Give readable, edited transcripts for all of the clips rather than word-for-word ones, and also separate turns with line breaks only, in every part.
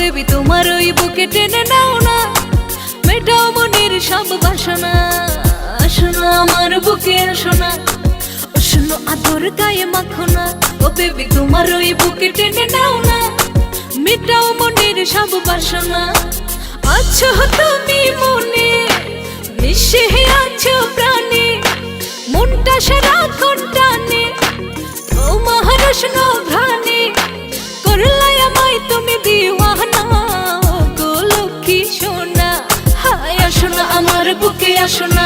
Baby তোমার ওই বুকে টেনে নাও না, মেটাও মনের সব বাসনা। আসো না আমার বুকে আসো না, উষ্ণ আদর গায়ে মাখো না। ও বেবি তোমার ওই বুকে টেনে নাও না, মেটাও মনের সব বাসনা। আছো তুমি মনে, মিশে আছো প্রাণে, মনটা সারাক্ষণ টানে তোমার উষ্ণ ঘ্রাণে। করলাই আমায় তুমি দিওয়ানা, গো লক্ষ্মী সোনা। হায় আসো না আমার বুকে আসো না,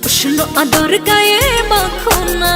উষ্ণ আদর গায়ে মাখো না।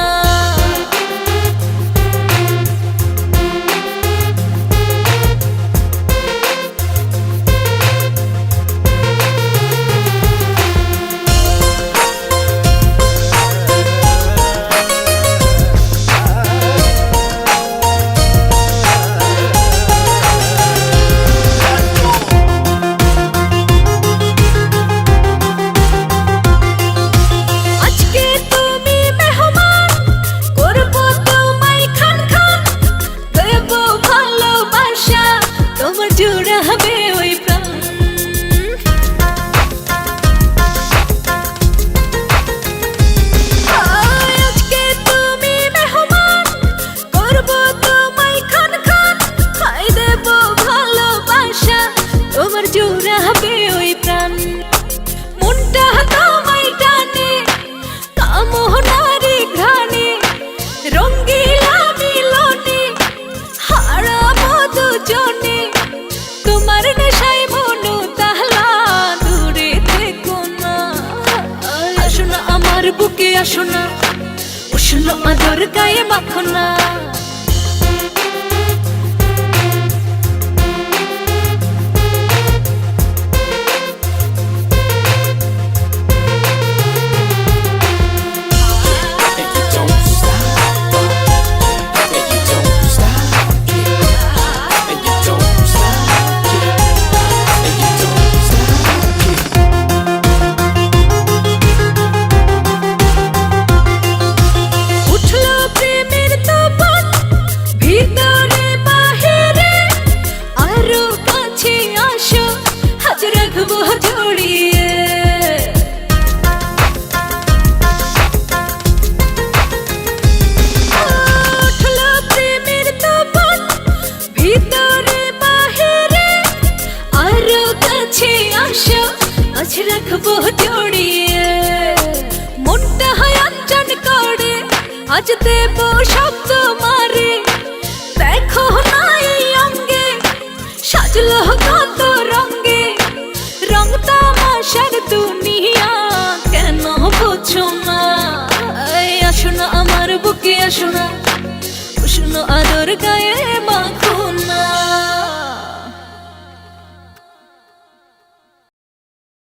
বুকে আসো না, উষ্ণ আদর গায়ে মাখো না। রাখবো জড়িয়ে, মনটা হয় আঞ্চন করে, আজ দেব শব্দ মারে। দেখো না এই অঙ্গে সাজলো কত রঙে, রং তামাশার দুনিয়া কেন বোঝো না। আসো না আমার বুকে আসো না, উষ্ণ আদর গায়ে